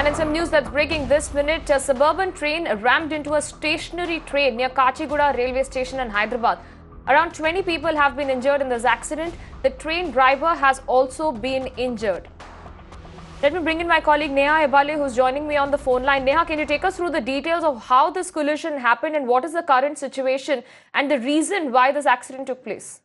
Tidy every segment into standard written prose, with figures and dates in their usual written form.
And in some news that's breaking this minute, a suburban train rammed into a stationary train near Kachiguda railway station in Hyderabad. Around 20 people have been injured in this accident. The train driver has also been injured. Let me bring in my colleague Neha Ebale, who's joining me on the phone line. Neha, can you take us through the details of how this collision happened and what is the current situation and the reason why this accident took place?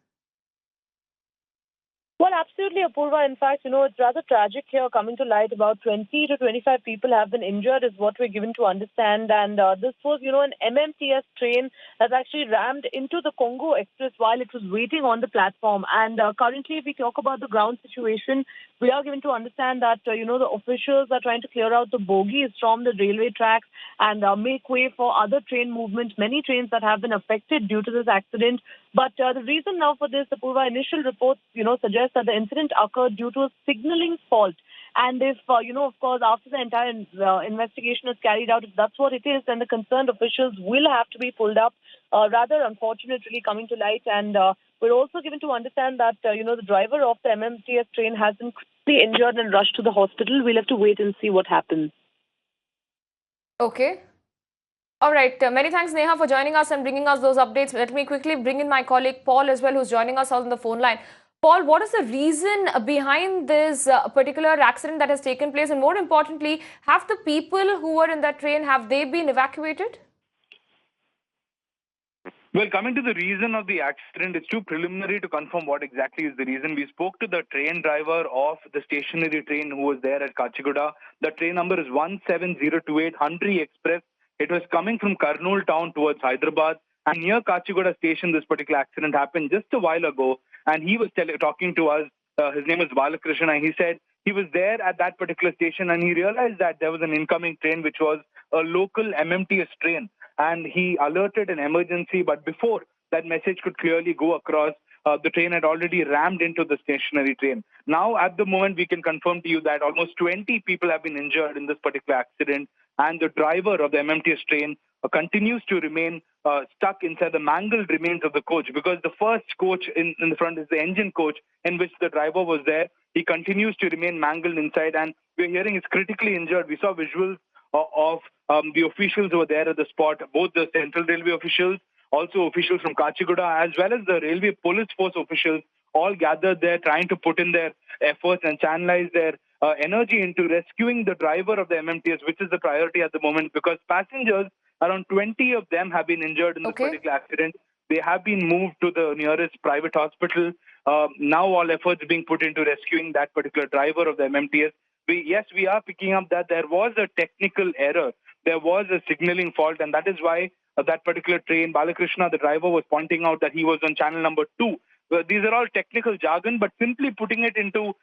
Well, absolutely, Apurva. In fact, it's rather tragic here coming to light. About 20 to 25 people have been injured is what we're given to understand. And this was, an MMTS train that's actually rammed into the Congo Express while it was waiting on the platform. And currently, if we talk about the ground situation, we are given to understand that, the officials are trying to clear out the bogies from the railway tracks and make way for other train movement, many trains that have been affected due to this accident. But the reason now for this, Apurva, initial reports, suggest that the incident occurred due to a signaling fault. And if, of course, after the entire investigation is carried out, if that's what it is, then the concerned officials will have to be pulled up. Rather unfortunate, really coming to light. And we're also given to understand that, the driver of the MMTS train has been critically injured and rushed to the hospital. We'll have to wait and see what happens. Okay. All right. Many thanks, Neha, for joining us and bringing us those updates. Let me quickly bring in my colleague Paul as well, who's joining us on the phone line. Paul, what is the reason behind this particular accident that has taken place? And more importantly, have the people who were in that train, have they been evacuated? Well, coming to the reason of the accident, it's too preliminary to confirm what exactly is the reason. We spoke to the train driver of the stationary train who was there at Kachiguda. The train number is 17028 Hundry Express. It was coming from Kurnool town towards Hyderabad. And near Kachiguda station, this particular accident happened just a while ago. And he was talking to us. His name is Balakrishna. And he said he was there at that particular station and he realized that there was an incoming train, which was a local MMTS train. And he alerted an emergency. But before that message could clearly go across, the train had already rammed into the stationary train. Now, at the moment, we can confirm to you that almost 20 people have been injured in this particular accident. And the driver of the MMTS train continues to remain stuck inside the mangled remains of the coach, because the first coach in the front is the engine coach in which the driver was there. He continues to remain mangled inside, and we're hearing he's critically injured. We saw visuals of the officials who were there at the spot, both the Central Railway officials, also officials from Kachiguda, as well as the Railway Police Force officials, all gathered there trying to put in their efforts and channelize their energy into rescuing the driver of the MMTS, which is the priority at the moment, because passengers, around 20 of them have been injured in this particular accident. They have been moved to the nearest private hospital. Now all efforts being put into rescuing that particular driver of the MMTS. We are picking up that there was a technical error. There was a signaling fault, and that is why that particular train, Balakrishna, the driver, was pointing out that he was on channel number 2. These are all technical jargon, but simply putting it into